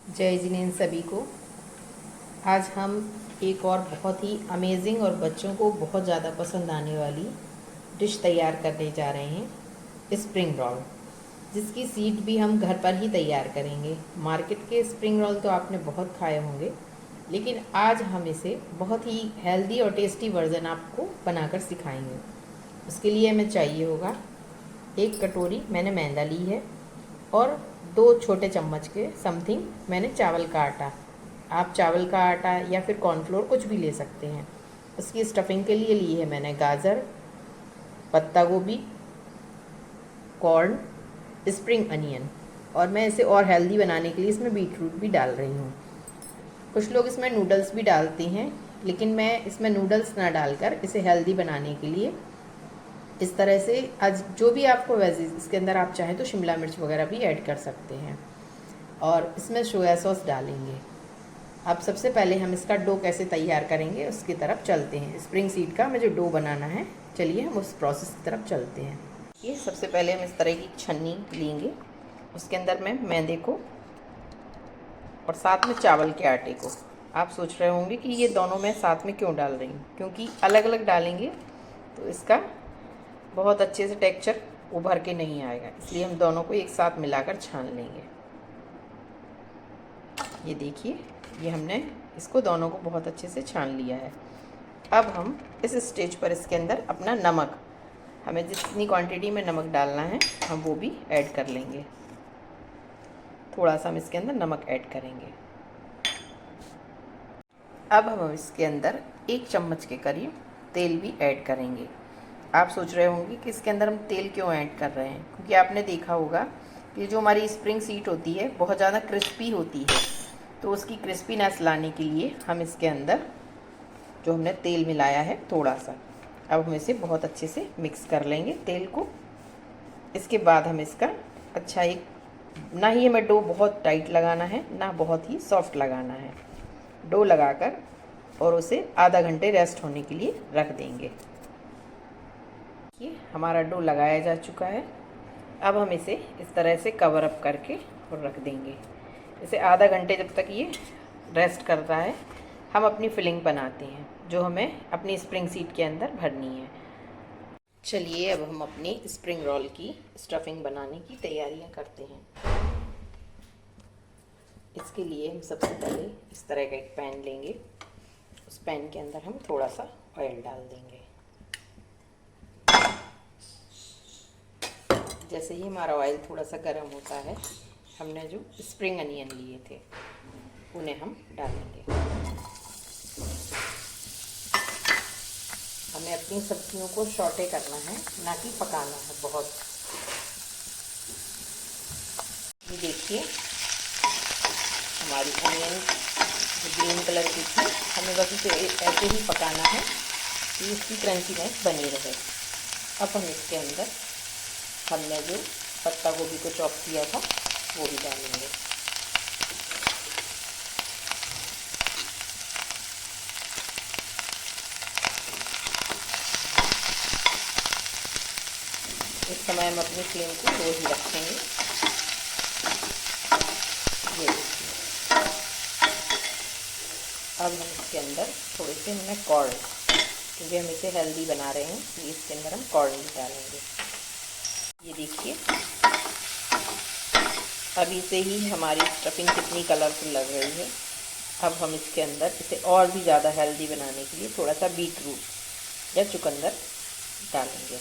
जय जिनेंद्र सभी को। आज हम एक और बहुत ही अमेजिंग और बच्चों को बहुत ज़्यादा पसंद आने वाली डिश तैयार करने जा रहे हैं, स्प्रिंग रोल, जिसकी सीड भी हम घर पर ही तैयार करेंगे। मार्केट के स्प्रिंग रोल तो आपने बहुत खाए होंगे, लेकिन आज हम इसे बहुत ही हेल्दी और टेस्टी वर्ज़न आपको बनाकर सिखाएंगे। उसके लिए हमें चाहिए होगा 1 कटोरी मैंने मैदा ली है और 2 छोटे चम्मच के समथिंग मैंने चावल का आटा। आप चावल का आटा या फिर कॉर्नफ्लोर कुछ भी ले सकते हैं। उसकी स्टफिंग के लिए ली है मैंने गाजर, पत्ता गोभी, कॉर्न, स्प्रिंग अनियन, और मैं इसे और हेल्दी बनाने के लिए इसमें बीटरूट भी डाल रही हूँ। कुछ लोग इसमें नूडल्स भी डालते हैं, लेकिन मैं इसमें नूडल्स ना डालकर इसे हेल्दी बनाने के लिए इस तरह से आज जो भी आपको वेजीज इसके अंदर आप चाहें तो शिमला मिर्च वगैरह भी ऐड कर सकते हैं, और इसमें सोया सॉस डालेंगे। अब सबसे पहले हम इसका डो कैसे तैयार करेंगे उसकी तरफ चलते हैं। स्प्रिंग सीड का हमें जो डो बनाना है, चलिए हम उस प्रोसेस की तरफ चलते हैं। ये सबसे पहले हम इस तरह की छन्नी लेंगे, उसके अंदर मैं मैदे को और साथ में चावल के आटे को। आप सोच रहे होंगे कि ये दोनों मैं साथ में क्यों डाल रही हूँ, क्योंकि अलग अलग डालेंगे तो इसका बहुत अच्छे से टेक्सचर उभर के नहीं आएगा, इसलिए हम दोनों को एक साथ मिलाकर छान लेंगे। ये देखिए, ये हमने इसको दोनों को बहुत अच्छे से छान लिया है। अब हम इस स्टेज पर इसके अंदर अपना नमक, हमें जितनी क्वांटिटी में नमक डालना है हम वो भी ऐड कर लेंगे। थोड़ा सा हम इसके अंदर नमक ऐड करेंगे। अब हम इसके अंदर 1 चम्मच के करीब तेल भी ऐड करेंगे। आप सोच रहे होंगे कि इसके अंदर हम तेल क्यों ऐड कर रहे हैं, क्योंकि आपने देखा होगा कि जो हमारी स्प्रिंग सीड होती है बहुत ज़्यादा क्रिस्पी होती है, तो उसकी क्रिस्पीनेस लाने के लिए हम इसके अंदर जो हमने तेल मिलाया है थोड़ा सा, अब हम इसे बहुत अच्छे से मिक्स कर लेंगे तेल को। इसके बाद हम इसका अच्छा एक, ना ही हमें डो बहुत टाइट लगाना है ना बहुत ही सॉफ्ट लगाना है, डो लगाकर और उसे आधा घंटे रेस्ट होने के लिए रख देंगे। ये हमारा डो लगाया जा चुका है। अब हम इसे इस तरह से कवर अप करके और रख देंगे। इसे आधा घंटे जब तक ये रेस्ट करता है, हम अपनी फिलिंग बनाते हैं जो हमें अपनी स्प्रिंग सीड के अंदर भरनी है। चलिए अब हम अपनी स्प्रिंग रोल की स्टफिंग बनाने की तैयारियां करते हैं। इसके लिए हम सबसे पहले इस तरह का एक पैन लेंगे। उस पैन के अंदर हम थोड़ा सा ऑयल डाल देंगे। जैसे ही हमारा ऑयल थोड़ा सा गर्म होता है, हमने जो स्प्रिंग अनियन लिए थे उन्हें हम डालेंगे। हमें अपनी सब्जियों को सौटे करना है, ना कि पकाना है बहुत। ये देखिए, हमारी अनियन जो ग्रीन कलर की थी, हमें बस इसे ऐसे ही पकाना है कि इसकी क्रंचीनेस बनी रहे। अब हम इसके अंदर हमने जो पत्ता गोभी को चॉप किया था वो भी डालेंगे। इस समय हम अपनी फ्लेम को लो ही रखेंगे। ये देखिए, अब हम इसके अंदर थोड़े से हमने कॉर्न, क्योंकि हम इसे हेल्दी बना रहे हैं इसलिए इसके अंदर हम कॉर्न भी डालेंगे। ये देखिए, अभी से ही हमारी स्टफिंग कितनी कलरफुल लग रही है। अब हम इसके अंदर इसे और भी ज़्यादा हेल्दी बनाने के लिए थोड़ा सा बीटरूट या चुकंदर डालेंगे।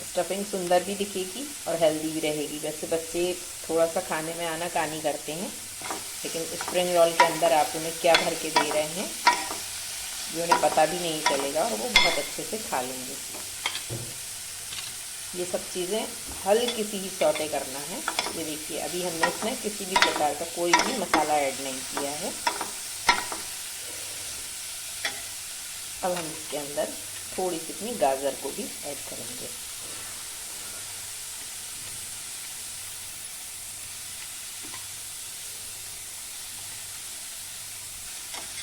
स्टफिंग सुंदर भी दिखेगी और हेल्दी भी रहेगी। वैसे बच्चे थोड़ा सा खाने में आनाकानी करते हैं, लेकिन स्प्रिंग रोल के अंदर आप उन्हें क्या भर के दे रहे हैं ये उन्हें पता भी नहीं चलेगा और वो बहुत अच्छे से खा लेंगे। ये सब चीज़ें हल्की सी ही सौटे करना है। ये देखिए, अभी हमने इसमें किसी भी प्रकार का कोई भी मसाला ऐड नहीं किया है। अब हम इसके अंदर थोड़ी सी अपनी गाजर को भी ऐड करेंगे।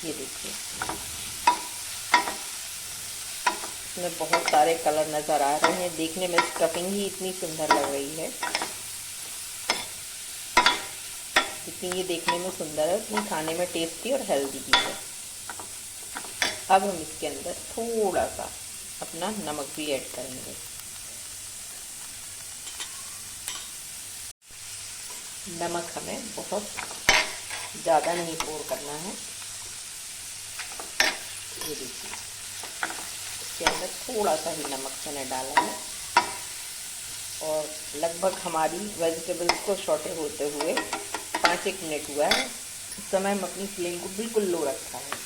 ये देखिए, इसमें बहुत सारे कलर नज़र आ रहे हैं। देखने में स्टफिंग ही इतनी सुंदर लग रही है। जितनी ये देखने में सुंदर है उतनी खाने में टेस्टी और हेल्दी भी है। अब हम इसके अंदर थोड़ा सा अपना नमक भी ऐड करेंगे। नमक हमें बहुत ज़्यादा नहीं पोर करना है। ये देखिए, इसके अंदर थोड़ा सा ही नमक मैंने डाला है और लगभग हमारी वेजिटेबल्स को सॉटे होते हुए 5-1 मिनट हुआ है। इस समय हम अपनी फ्लेम को बिल्कुल लो रखा है।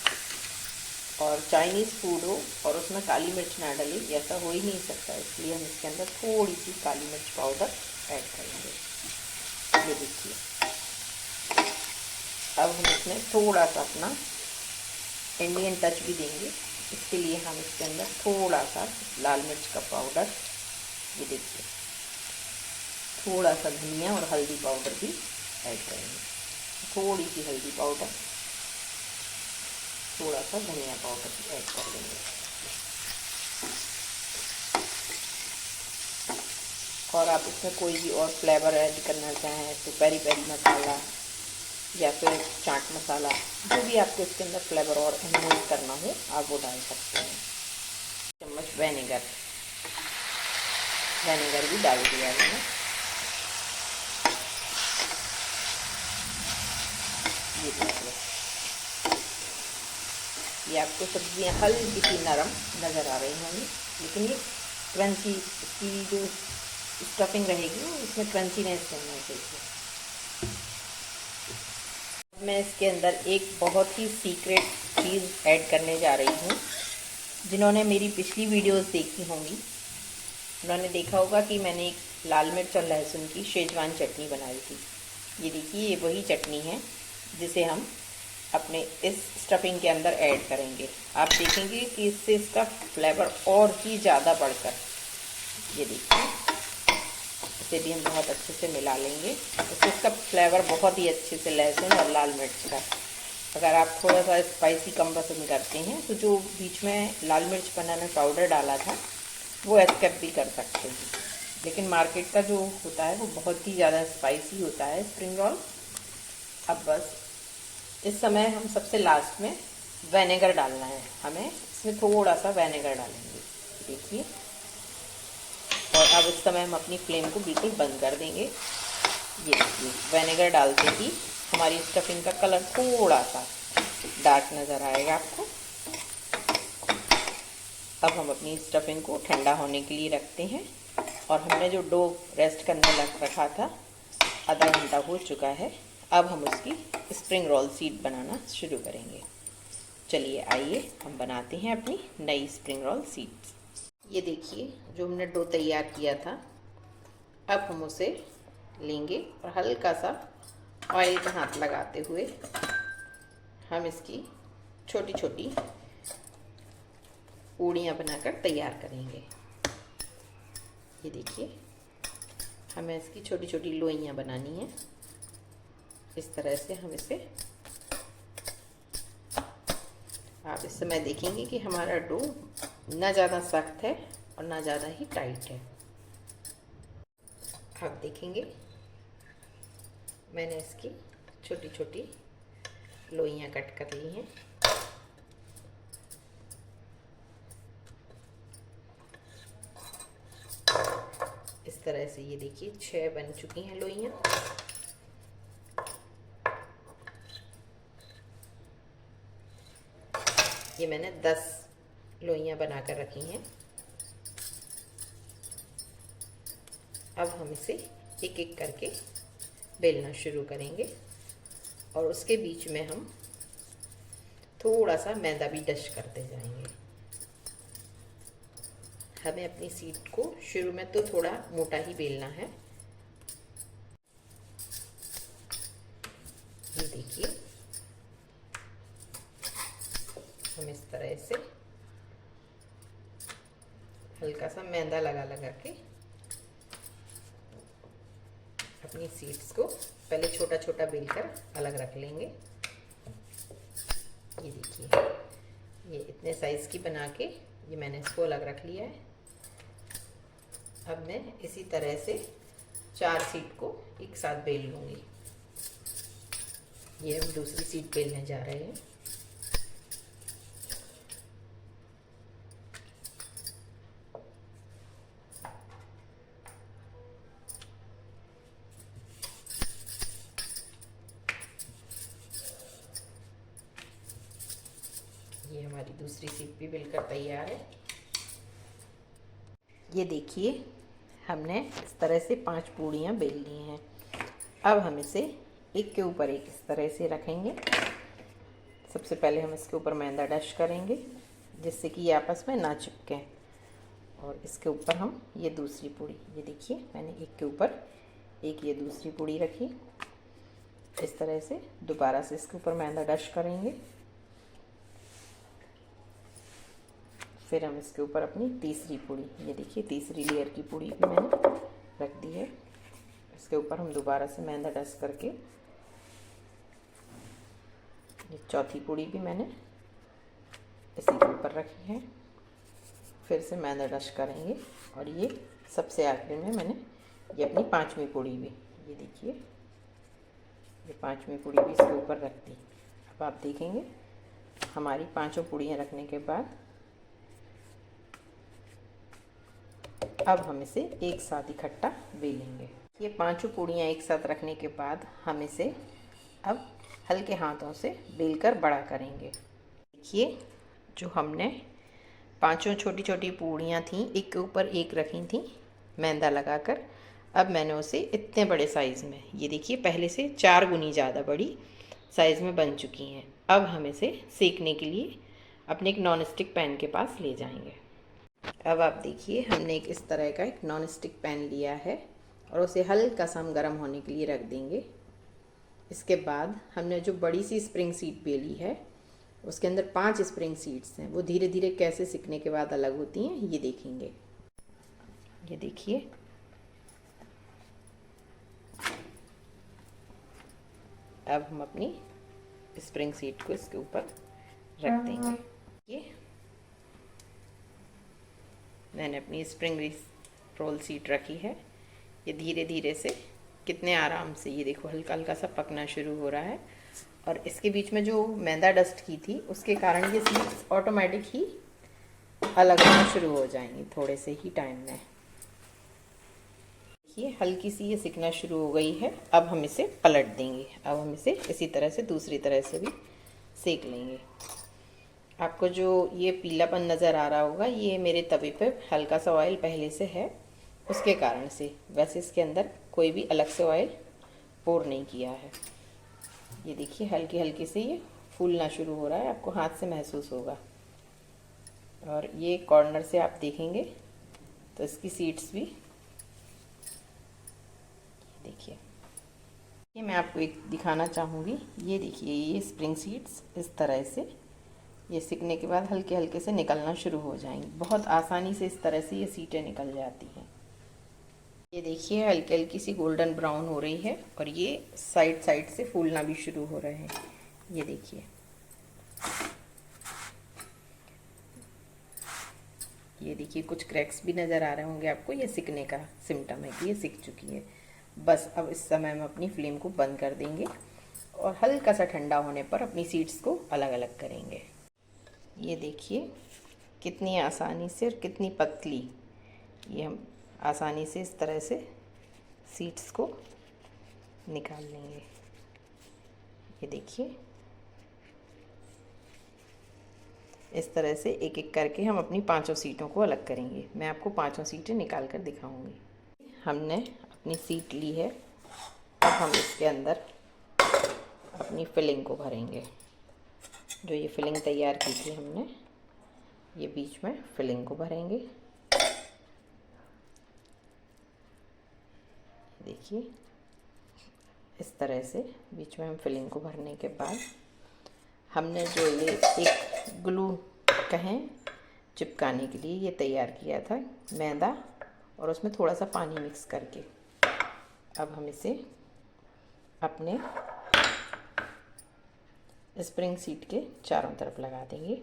और चाइनीज़ फूड हो और उसमें काली मिर्च ना डले, ऐसा हो ही नहीं सकता, इसलिए हम इसके अंदर थोड़ी सी काली मिर्च पाउडर ऐड करेंगे। ये देखिए, अब हम इसमें थोड़ा सा अपना इंडियन टच भी देंगे। इसके लिए हम इसके अंदर थोड़ा सा लाल मिर्च का पाउडर, ये देखिए, थोड़ा सा धनिया और हल्दी पाउडर भी ऐड करेंगे। थोड़ी सी हल्दी पाउडर, थोड़ा सा धनिया पाउडर भी ऐड कर देंगे। और आप इसमें कोई भी और फ्लेवर ऐड करना चाहें तो पेरी पेरी मसाला या फिर चाट मसाला, जो भी आपको इसके अंदर फ्लेवर और एनहांस करना हो आप वो डाल सकते हैं। चम्मच विनेगर भी डाल दिया मैंने। ये देखिए, ये आपको सब्जियां हल्की सी नरम नज़र आ रही होंगी, लेकिन ये क्रंची, इसकी जो स्टफिंग रहेगी वो इसमें क्रंचीनेस करना चाहिए। मैं इसके अंदर एक बहुत ही सीक्रेट चीज़ ऐड करने जा रही हूँ। जिन्होंने मेरी पिछली वीडियोस देखी होंगी उन्होंने देखा होगा कि मैंने एक लाल मिर्च और लहसुन की शेजवान चटनी बनाई थी। ये देखिए, ये वही चटनी है जिसे हम अपने इस स्टफिंग के अंदर ऐड करेंगे। आप देखेंगे कि इससे इसका फ्लेवर और ही ज़्यादा बढ़कर, ये देखिए, इसे भी हम बहुत अच्छे से मिला लेंगे। इससे इसका फ्लेवर बहुत ही अच्छे से, लहसुन और लाल मिर्च का। अगर आप थोड़ा सा स्पाइसी कम पसंद करते हैं तो जो बीच में लाल मिर्च बनाने पाउडर डाला था वो स्किप भी कर सकते हैं, लेकिन मार्केट का जो होता है वो बहुत ही ज़्यादा स्पाइसी होता है स्प्रिंग रोल। अब बस इस समय हम सबसे लास्ट में विनेगर डालना है, हमें इसमें थोड़ा सा विनेगर डालेंगे, देखिए। और अब इस समय हम अपनी फ्लेम को बिल्कुल बंद कर देंगे। ये देखिए, विनेगर डालते ही हमारी स्टफिंग का कलर थोड़ा सा डार्क नज़र आएगा आपको। अब हम अपनी स्टफिंग को ठंडा होने के लिए रखते हैं और हमने जो डो रेस्ट करने लग रखा था, आधा घंटा हो चुका है। अब हम उसकी स्प्रिंग रोल सीट बनाना शुरू करेंगे। चलिए आइए हम बनाते हैं अपनी नई स्प्रिंग रोल सीट्स। ये देखिए, जो हमने डो तैयार किया था, अब हम उसे लेंगे और हल्का सा ऑयल का हाथ लगाते हुए हम इसकी छोटी छोटी पूड़ियाँ बनाकर तैयार करेंगे। ये देखिए, हमें इसकी छोटी छोटी लोइयाँ बनानी है। इस तरह से हम इसे, आप इस समय देखेंगे कि हमारा डो ना ज़्यादा सख्त है और ना ज़्यादा ही टाइट है। आप देखेंगे मैंने इसकी छोटी छोटी लोइयाँ कट कर ली हैं। इस तरह से ये देखिए 6 बन चुकी हैं लोइयाँ। ये मैंने 10 लोइयाँ बनाकर रखी हैं। अब हम इसे एक एक करके बेलना शुरू करेंगे और उसके बीच में हम थोड़ा सा मैदा भी डस्ट करते जाएंगे। हमें अपनी सीट को शुरू में तो थोड़ा मोटा ही बेलना है। ये देखिए, हम इस तरह से हल्का सा मैदा लगा लगा के अपनी सीट्स को पहले छोटा छोटा बेलकर अलग रख लेंगे। ये देखिए, ये इतने साइज की बना के ये मैंने इसको अलग रख लिया है। अब मैं इसी तरह से 4 सीट को एक साथ बेल लूँगी। ये हम दूसरी सीट बेलने जा रहे हैं। ये हमारी दूसरी सीट भी बिलकर तैयार है। ये देखिए, हमने इस तरह से 5 पूड़ियाँ बेल ली हैं। अब हम इसे एक के ऊपर एक इस तरह से रखेंगे। सबसे पहले हम इसके ऊपर मैदा डस्ट करेंगे जिससे कि ये आपस में ना चिपके, और इसके ऊपर हम ये दूसरी पूड़ी, ये देखिए मैंने एक के ऊपर एक ये दूसरी पूड़ी रखी। इस तरह से दोबारा से इसके ऊपर मैदा डस्ट करेंगे। फिर हम इसके ऊपर अपनी तीसरी पूड़ी, ये देखिए तीसरी लेयर की पूड़ी भी मैंने रख दी है। इसके ऊपर हम दोबारा से मैदा डस्ट करके ये चौथी पूड़ी भी मैंने इसी के ऊपर रखी है। फिर से मैदा डस्ट करेंगे, और ये सबसे आखिर में मैंने ये अपनी 5वीं पूड़ी भी, ये देखिए ये 5वीं पूड़ी भी इसके ऊपर रख दी। अब आप देखेंगे हमारी 5 पूड़ियाँ रखने के बाद अब हम इसे एक साथ इकट्ठा बेलेंगे। ये 5 पूड़ियाँ एक साथ रखने के बाद हम इसे अब हल्के हाथों से बेलकर बड़ा करेंगे। देखिए, जो हमने 5 छोटी छोटी पूड़ियाँ थीं, एक के ऊपर एक रखी थीं मैदा लगाकर, अब मैंने उसे इतने बड़े साइज़ में, ये देखिए पहले से 4 गुनी ज़्यादा बड़ी साइज़ में बन चुकी हैं। अब हम इसे सेकने के लिए अपने एक नॉन स्टिक पैन के पास ले जाएंगे। अब आप देखिए, हमने एक इस तरह का एक नॉन स्टिक पैन लिया है और उसे हल्का सा हम गर्म होने के लिए रख देंगे। इसके बाद हमने जो बड़ी सी स्प्रिंग सीट बेली है उसके अंदर 5 स्प्रिंग सीड्स हैं। वो धीरे धीरे कैसे सिकने के बाद अलग होती हैं ये देखेंगे। ये देखिए, अब हम अपनी स्प्रिंग सीट को इसके ऊपर रख देंगे। ये मैंने अपनी स्प्रिंग रोल सीट रखी है। ये धीरे धीरे से कितने आराम से, ये देखो हल्का हल्का सा पकना शुरू हो रहा है, और इसके बीच में जो मैदा डस्ट की थी उसके कारण ये सीड्स ऑटोमेटिक ही अलग होना शुरू हो जाएंगी थोड़े से ही टाइम में। ये हल्की सी ये सिकना शुरू हो गई है। अब हम इसे पलट देंगे। अब हम इसे इसी तरह से दूसरी तरह से भी सेक लेंगे। आपको जो ये पीलापन नज़र आ रहा होगा, ये मेरे तवे पे हल्का सा ऑयल पहले से है उसके कारण से, वैसे इसके अंदर कोई भी अलग से ऑयल पोर नहीं किया है। ये देखिए हल्की हल्की से ये फूलना शुरू हो रहा है, आपको हाथ से महसूस होगा। और ये कॉर्नर से आप देखेंगे तो इसकी सीड्स भी देखिए, ये मैं आपको एक दिखाना चाहूँगी। ये देखिए, ये स्प्रिंग सीड्स इस तरह से ये सिकने के बाद हल्के हल्के से निकलना शुरू हो जाएंगी। बहुत आसानी से इस तरह से ये सीटें निकल जाती हैं। ये देखिए हल्की हल्की सी गोल्डन ब्राउन हो रही है, और ये साइड साइड से फूलना भी शुरू हो रहे हैं। ये देखिए, ये देखिए कुछ क्रैक्स भी नज़र आ रहे होंगे आपको। ये सिकने का सिम्टम है कि ये सिक चुकी है। बस अब इस समय हम अपनी फ्लेम को बंद कर देंगे और हल्का सा ठंडा होने पर अपनी सीड्स को अलग अलग करेंगे। ये देखिए कितनी आसानी से और कितनी पतली, ये हम आसानी से इस तरह से सीड्स को निकाल लेंगे। ये देखिए, इस तरह से एक एक करके हम अपनी 5 सीटों को अलग करेंगे। मैं आपको 5 सीटें निकाल कर दिखाऊंगी। हमने अपनी सीट ली है। अब हम इसके अंदर अपनी फिलिंग को भरेंगे। जो ये फिलिंग तैयार की थी हमने, ये बीच में फिलिंग को भरेंगे। देखिए इस तरह से बीच में हम फिलिंग को भरने के बाद हमने जो ये एक ग्लू कहें चिपकाने के लिए ये तैयार किया था मैदा, और उसमें थोड़ा सा पानी मिक्स करके, अब हम इसे अपने स्प्रिंग सीट के चारों तरफ लगा देंगे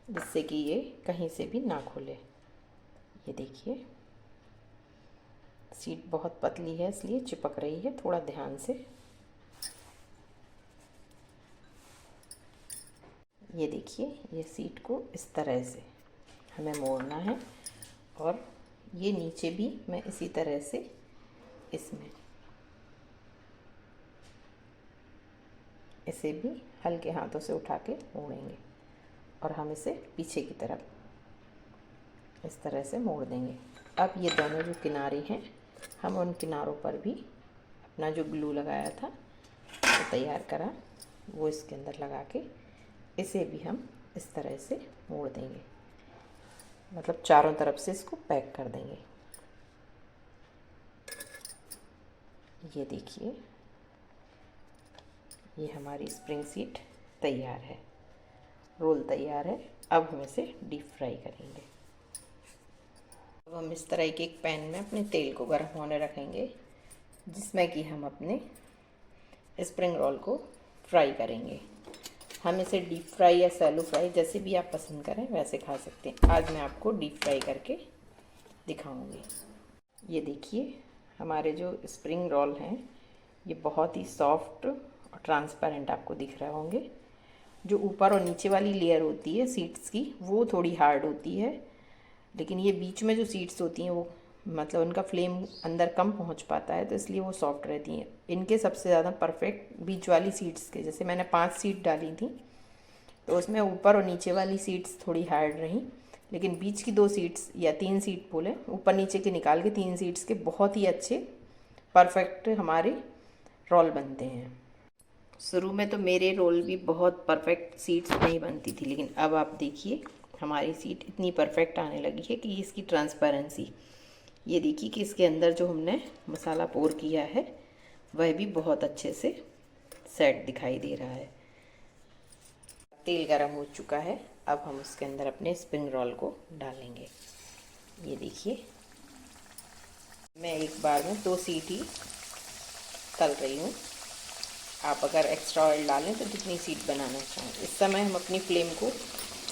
जिससे कि ये कहीं से भी ना खुले। ये देखिए सीट बहुत पतली है इसलिए चिपक रही है, थोड़ा ध्यान से ये देखिए, ये सीट को इस तरह से हमें मोड़ना है और ये नीचे भी मैं इसी तरह से इसमें इसे भी हल्के हाथों से उठा के मोड़ेंगे और हम इसे पीछे की तरफ इस तरह से मोड़ देंगे। अब ये दोनों जो किनारे हैं, हम उन किनारों पर भी अपना जो ग्लू लगाया था, तो तैयार करा, वो इसके अंदर लगा के इसे भी हम इस तरह से मोड़ देंगे, मतलब चारों तरफ से इसको पैक कर देंगे। ये देखिए, ये हमारी स्प्रिंग सीट तैयार है, रोल तैयार है। अब हम इसे डीप फ्राई करेंगे। अब हम इस तरह के एक पैन में अपने तेल को गर्म होने रखेंगे, जिसमें कि हम अपने स्प्रिंग रोल को फ्राई करेंगे। हम इसे डीप फ्राई या सैलो फ्राई, जैसे भी आप पसंद करें वैसे खा सकते हैं। आज मैं आपको डीप फ्राई करके दिखाऊंगी। ये देखिए, हमारे जो स्प्रिंग रोल हैं ये बहुत ही सॉफ्ट और ट्रांसपेरेंट आपको दिख रहे होंगे। जो ऊपर और नीचे वाली लेयर होती है सीड्स की, वो थोड़ी हार्ड होती है, लेकिन ये बीच में जो सीड्स होती हैं वो मतलब उनका फ्लेम अंदर कम पहुंच पाता है, तो इसलिए वो सॉफ्ट रहती हैं। इनके सबसे ज़्यादा परफेक्ट बीच वाली सीड्स के, जैसे मैंने 5 सीड डाली थी तो उसमें ऊपर और नीचे वाली सीड्स थोड़ी हार्ड रहीं, लेकिन बीच की 2 सीड्स या 3 सीड बोले, ऊपर नीचे के निकाल के 3 सीड्स के बहुत ही अच्छे परफेक्ट हमारे रोल बनते हैं। शुरू में तो मेरे रोल भी बहुत परफेक्ट सीड्स नहीं बनती थी, लेकिन अब आप देखिए हमारी सीट इतनी परफेक्ट आने लगी है कि इसकी ट्रांसपेरेंसी, ये देखिए कि इसके अंदर जो हमने मसाला पोर किया है वह भी बहुत अच्छे से सेट दिखाई दे रहा है। तेल गरम हो चुका है, अब हम उसके अंदर अपने स्प्रिंग रोल को डालेंगे। ये देखिए, मैं एक बार में 2 सीटी तल रही हूँ। आप अगर एक्स्ट्रा ऑयल डालें तो जितनी सीट बनाना चाहें। इस समय हम अपनी फ्लेम को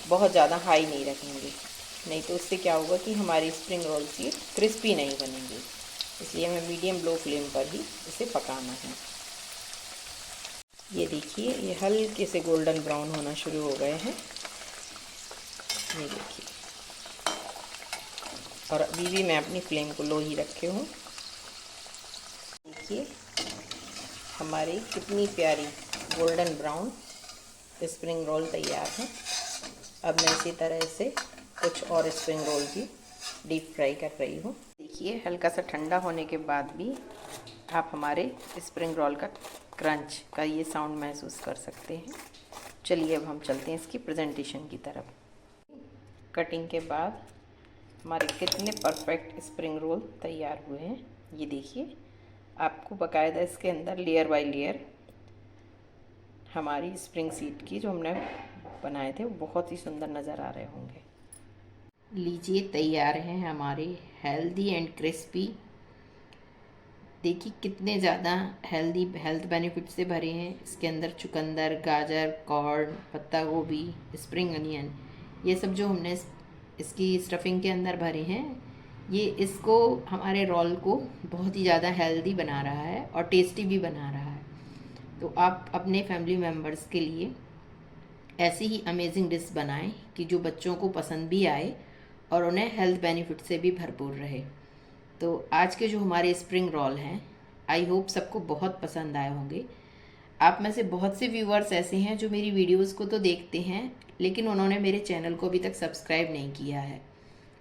बहुत ज़्यादा हाई नहीं रखेंगे, नहीं तो उससे क्या होगा कि हमारी स्प्रिंग रोल सीट क्रिस्पी नहीं बनेंगी। इसलिए हमें मीडियम लो फ्लेम पर ही इसे पकाना है। ये देखिए, ये हल्के से गोल्डन ब्राउन होना शुरू हो गए हैं, ये देखिए। और अभी भी मैं अपनी फ्लेम को लो ही रखे हूँ। देखिए हमारी कितनी प्यारी गोल्डन ब्राउन स्प्रिंग रोल तैयार है। अब मैं इसी तरह से कुछ और स्प्रिंग रोल भी डीप फ्राई कर रही हूँ। देखिए, हल्का सा ठंडा होने के बाद भी आप हमारे स्प्रिंग रोल का क्रंच का ये साउंड महसूस कर सकते हैं। चलिए अब हम चलते हैं इसकी प्रेजेंटेशन की तरफ। कटिंग के बाद हमारे कितने परफेक्ट स्प्रिंग रोल तैयार हुए हैं। ये देखिए, आपको बाकायदा इसके अंदर लेयर बाय लेयर हमारी स्प्रिंग सीट की जो हमने बनाए थे वो बहुत ही सुंदर नज़र आ रहे होंगे। लीजिए, तैयार हैं हमारे हेल्दी एंड क्रिस्पी। देखिए कितने ज़्यादा हेल्थ बेनिफिट से भरे हैं। इसके अंदर चुकंदर, गाजर, कॉर्न, पत्ता गोभी, स्प्रिंग अनियन, ये सब जो हमने इसकी स्टफिंग के अंदर भरे हैं, ये इसको हमारे रोल को बहुत ही ज़्यादा हेल्दी बना रहा है और टेस्टी भी बना रहा है। तो आप अपने फैमिली मेम्बर्स के लिए ऐसी ही अमेजिंग डिश बनाएं कि जो बच्चों को पसंद भी आए और उन्हें हेल्थ बेनिफिट से भी भरपूर रहे। तो आज के जो हमारे स्प्रिंग रोल हैं, आई होप सबको बहुत पसंद आए होंगे। आप में से बहुत से व्यूअर्स ऐसे हैं जो मेरी वीडियोस को तो देखते हैं, लेकिन उन्होंने मेरे चैनल को अभी तक सब्सक्राइब नहीं किया है।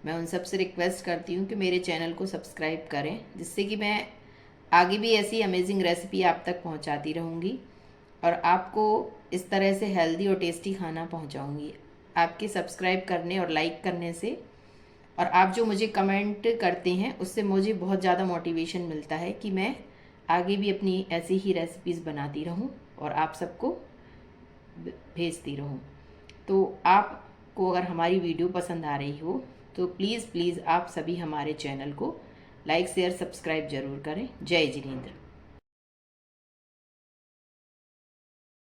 मैं उन सबसे रिक्वेस्ट करती हूँ कि मेरे चैनल को सब्सक्राइब करें, जिससे कि मैं आगे भी ऐसी अमेजिंग रेसिपी आप तक पहुँचाती रहूँगी और आपको इस तरह से हेल्दी और टेस्टी खाना पहुँचाऊँगी। आपके सब्सक्राइब करने और लाइक करने से और आप जो मुझे कमेंट करते हैं उससे मुझे बहुत ज़्यादा मोटिवेशन मिलता है कि मैं आगे भी अपनी ऐसी ही रेसिपीज़ बनाती रहूं और आप सबको भेजती रहूं। तो आपको अगर हमारी वीडियो पसंद आ रही हो तो प्लीज़ आप सभी हमारे चैनल को लाइक, शेयर, सब्सक्राइब ज़रूर करें। जय जिनेंद्र।